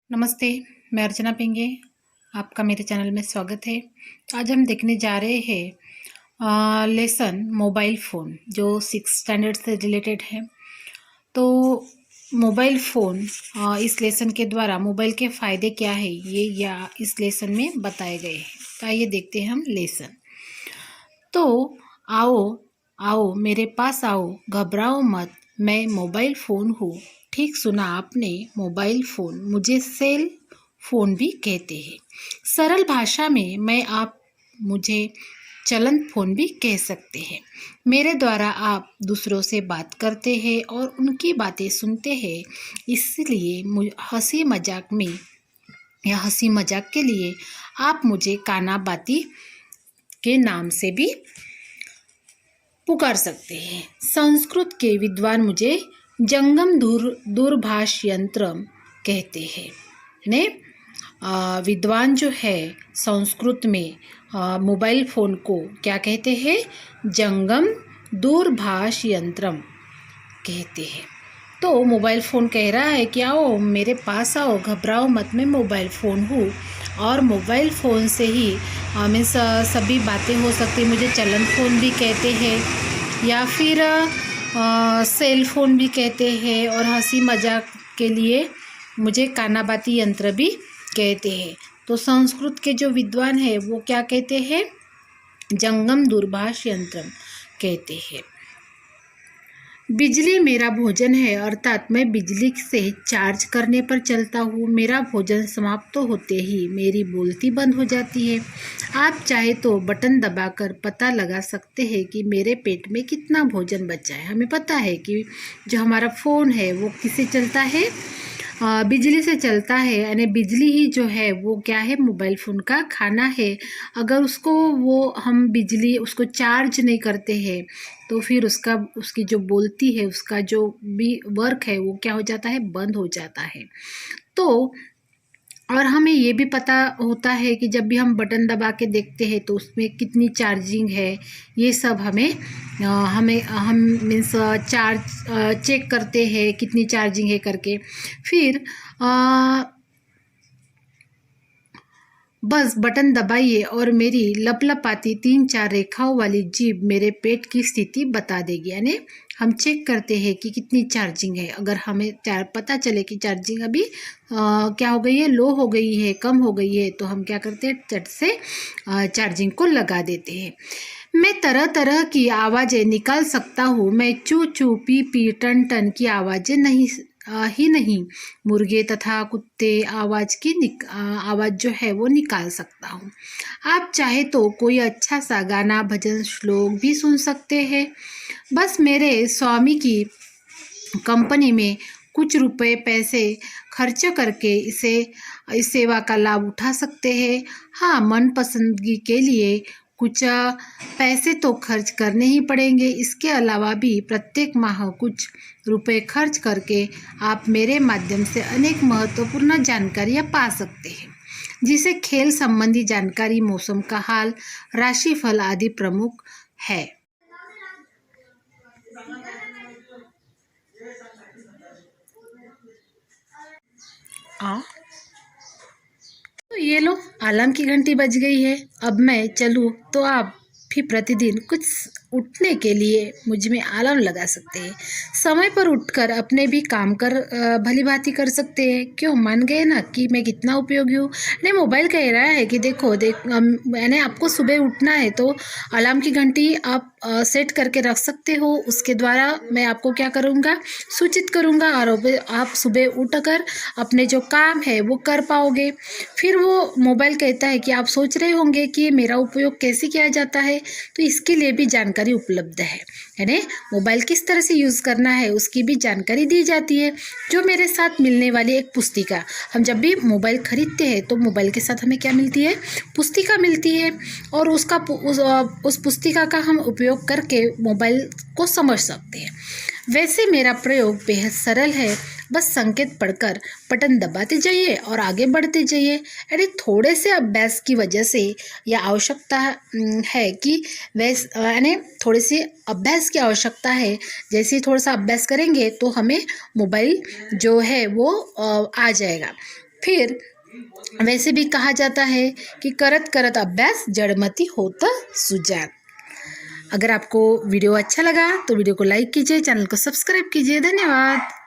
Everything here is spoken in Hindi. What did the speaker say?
नमस्ते, मैं अर्चना पिंगे। आपका मेरे चैनल में स्वागत है। आज हम देखने जा रहे हैं लेसन मोबाइल फ़ोन जो 6 स्टैंडर्ड से रिलेटेड है। तो मोबाइल फ़ोन इस लेसन के द्वारा मोबाइल के फ़ायदे क्या है ये या इस लेसन में बताए गए हैं। तो आइए देखते हैं हम लेसन। तो आओ आओ मेरे पास आओ, घबराओ मत, मैं मोबाइल फ़ोन हूँ। ठीक सुना आपने, मोबाइल फ़ोन, मुझे सेल फ़ोन भी कहते हैं। सरल भाषा में आप मुझे चलन फ़ोन भी कह सकते हैं। मेरे द्वारा आप दूसरों से बात करते हैं और उनकी बातें सुनते हैं, इसलिए हंसी मजाक में या हंसी मजाक के लिए आप मुझे काना बाती के नाम से भी पुकार सकते हैं। संस्कृत के विद्वान मुझे जंगम दूरभाष यंत्र कहते हैं। ने विद्वान जो है संस्कृत में मोबाइल फ़ोन को क्या कहते हैं? जंगम दूरभाष यंत्रम कहते हैं। तो मोबाइल फ़ोन कह रहा है कि आओ मेरे पास आओ, घबराओ मत, मैं मोबाइल फ़ोन हूँ। और मोबाइल फ़ोन से ही मीन्स सभी बातें हो सकती, मुझे चलन फ़ोन भी कहते हैं या फिर सेल फ़ोन भी कहते हैं, और हंसी मजाक के लिए मुझे कानाबाती यंत्र भी कहते हैं। तो संस्कृत के जो विद्वान हैं वो क्या कहते हैं? जंगम दूरभाष यंत्र कहते हैं। बिजली मेरा भोजन है, अर्थात मैं बिजली से चार्ज करने पर चलता हूँ। मेरा भोजन समाप्त होते ही मेरी बोलती बंद हो जाती है। आप चाहे तो बटन दबाकर पता लगा सकते हैं कि मेरे पेट में कितना भोजन बचा है। हमें पता है कि जो हमारा फ़ोन है वो किससे चलता है? बिजली से चलता है, यानी बिजली ही जो है वो क्या है? मोबाइल फ़ोन का खाना है। अगर हम बिजली उसको चार्ज नहीं करते हैं तो फिर उसकी जो बोलती है, उसका जो भी वर्क है वो क्या हो जाता है? बंद हो जाता है। तो और हमें ये भी पता होता है कि जब भी हम बटन दबा के देखते हैं तो उसमें कितनी चार्जिंग है, ये सब हम मीन्स चार्ज चेक करते हैं कितनी चार्जिंग है करके। फिर बस बटन दबाइए और मेरी लपलपाती 3-4 रेखाओं वाली जीभ मेरे पेट की स्थिति बता देगी। यानी हम चेक करते हैं कि कितनी चार्जिंग है। अगर हमें पता चले कि चार्जिंग अभी क्या हो गई है? लो हो गई है, कम हो गई है, तो हम क्या करते हैं? चट से चार्जिंग को लगा देते हैं। मैं तरह तरह की आवाज़ें निकाल सकता हूँ। मैं चू चू पी पी टन टन की आवाज़ें नहीं, मुर्गे तथा कुत्ते आवाज़ जो है वो निकाल सकता हूँ। आप चाहे तो कोई अच्छा सा गाना, भजन, श्लोक भी सुन सकते हैं। बस मेरे स्वामी की कंपनी में कुछ रुपए पैसे खर्च करके इस सेवा का लाभ उठा सकते हैं। हाँ, मन पसंदगी के लिए कुछ पैसे तो खर्च करने ही पड़ेंगे। इसके अलावा भी प्रत्येक माह कुछ रुपए खर्च करके आप मेरे माध्यम से अनेक महत्वपूर्ण जानकारियाँ पा सकते हैं, जिसे खेल संबंधी जानकारी, मौसम का हाल, राशिफल आदि प्रमुख है। तो ये लो, अलार्म की घंटी बज गई है। अब मैं चलूँ तो आप भी प्रतिदिन कुछ उठने के लिए मुझ में अलार्म लगा सकते हैं। समय पर उठकर अपने भी काम भली भांति कर सकते हैं। क्यों? मान गए ना कि मैं कितना उपयोगी हूँ। नहीं, मोबाइल कह रहा है कि देखो मैंने आपको सुबह उठना है तो अलार्म की घंटी आप सेट करके रख सकते हो। उसके द्वारा मैं आपको क्या करूँगा? सूचित करूँगा और आप सुबह उठकर अपने जो काम है वो कर पाओगे। फिर वो मोबाइल कहता है कि आप सोच रहे होंगे कि मेरा उपयोग कैसे किया जाता है, तो इसके लिए भी जानकारी उपलब्ध है। यानी मोबाइल किस तरह से यूज़ करना है उसकी भी जानकारी दी जाती है। जो मेरे साथ मिलने वाली एक पुस्तिका, हम जब भी मोबाइल खरीदते हैं तो मोबाइल के साथ हमें क्या मिलती है? पुस्तिका मिलती है, और उस पुस्तिका का हम उपयोग करके मोबाइल को समझ सकते हैं। वैसे मेरा प्रयोग बेहद सरल है। बस संकेत पढ़कर बटन दबाते जाइए और आगे बढ़ते जाइए। यानी थोड़े से अभ्यास की वजह से या आवश्यकता है कि यानी थोड़े से अभ्यास की आवश्यकता है। जैसे ही थोड़ा सा अभ्यास करेंगे तो हमें मोबाइल जो है वो आ जाएगा। फिर वैसे भी कहा जाता है कि करत करत अभ्यास जड़मति होत सुजात। अगर आपको वीडियो अच्छा लगा तो वीडियो को लाइक कीजिए, चैनल को सब्सक्राइब कीजिए। धन्यवाद।